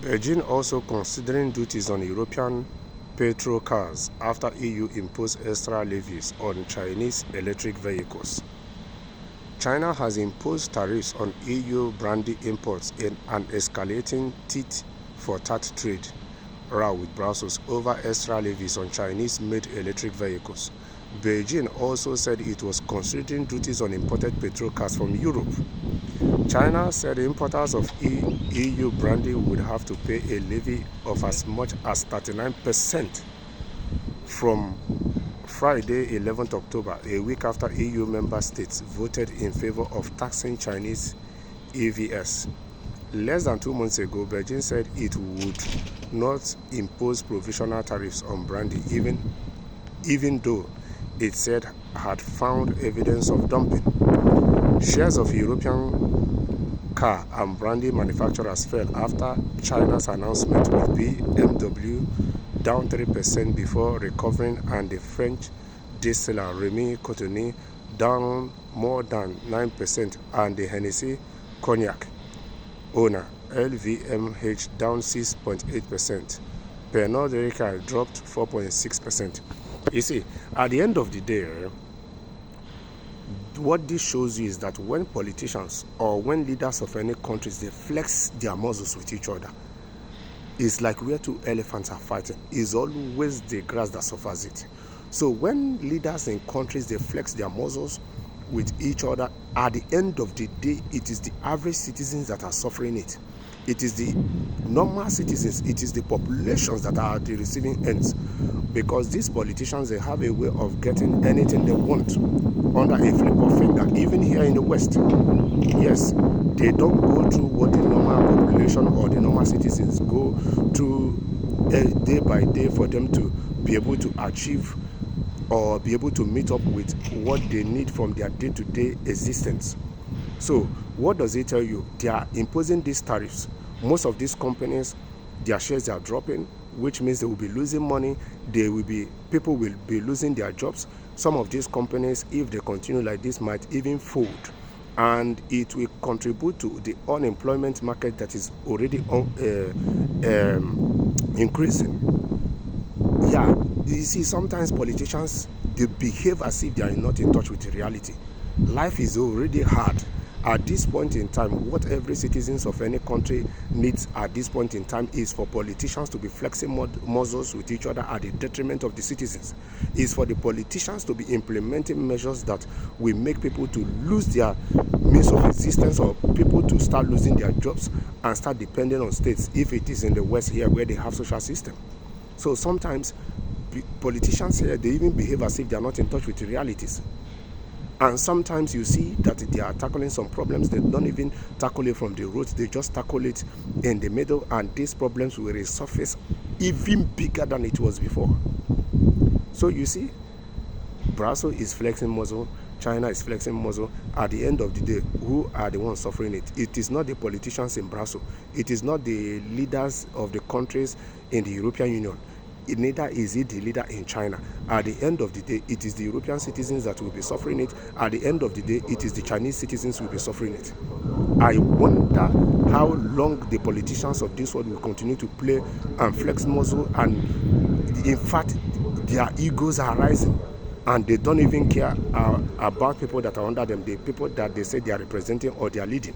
Beijing also considering duties on European petrol cars after EU imposed extra levies on Chinese electric vehicles. China has imposed tariffs on EU brandy imports in an escalating tit-for-tat trade row with Brussels over extra levies on Chinese-made electric vehicles. Beijing also said it was considering duties on imported petrol cars from Europe. China said importers of EU brandy would have to pay a levy of as much as 39% from Friday, 11th October, a week after EU member states voted in favor of taxing Chinese EVs. Less than 2 months ago, Beijing said it would not impose provisional tariffs on brandy, even though it said had found evidence of dumping. Shares of European car and brandy manufacturers fell after China's announcement, with BMW down 3% before recovering, and the French distiller Rémy Cointreau down more than 9%, and the Hennessy cognac owner LVMH down 6.8%. Pernod Ricard dropped 4.6%. You see, at the end of the day, what this shows you is that when politicians or when leaders of any countries, they flex their muscles with each other, it's like where two elephants are fighting. It's always the grass that suffers it. So when leaders in countries, they flex their muscles with each other, at the end of the day, it is the average citizens that are suffering it. It is the normal citizens, it is the populations that are the receiving ends, because these politicians, they have a way of getting anything they want under a flip of finger, even here in the West. Yes, they don't go through what the normal population or the normal citizens go through day by day for them to be able to achieve or be able to meet up with what they need from their day-to-day existence. So what does it tell you? They are imposing these tariffs. Most of these companies, their shares are dropping, which means they will be losing money. People will be losing their jobs. Some of these companies, if they continue like this, might even fold, and it will contribute to the unemployment market that is already increasing. Yeah, you see, sometimes politicians, they behave as if they are not in touch with the reality. Life is already hard. At this point in time, what every citizens of any country needs at this point in time is for politicians to be flexing muscles with each other at the detriment of the citizens. Is for the politicians to be implementing measures that will make people to lose their means of existence, or people to start losing their jobs and start depending on states, if it is in the West here where they have social system. So sometimes politicians here, they even behave as if they are not in touch with the realities. And sometimes you see that they are tackling some problems, they don't even tackle it from the roots, they just tackle it in the middle, and these problems will resurface even bigger than it was before. So you see, Brussels is flexing muscle, China is flexing muscle. At the end of the day, who are the ones suffering it? It is not the politicians in Brussels, it is not the leaders of the countries in the European Union, neither is it the leader in China. At the end of the day, it is the European citizens that will be suffering it. At the end of the day, it is the Chinese citizens who will be suffering it. I wonder how long the politicians of this world will continue to play and flex muscle, and in fact, their egos are rising, and they don't even care about people that are under them, the people that they say they are representing or they are leading.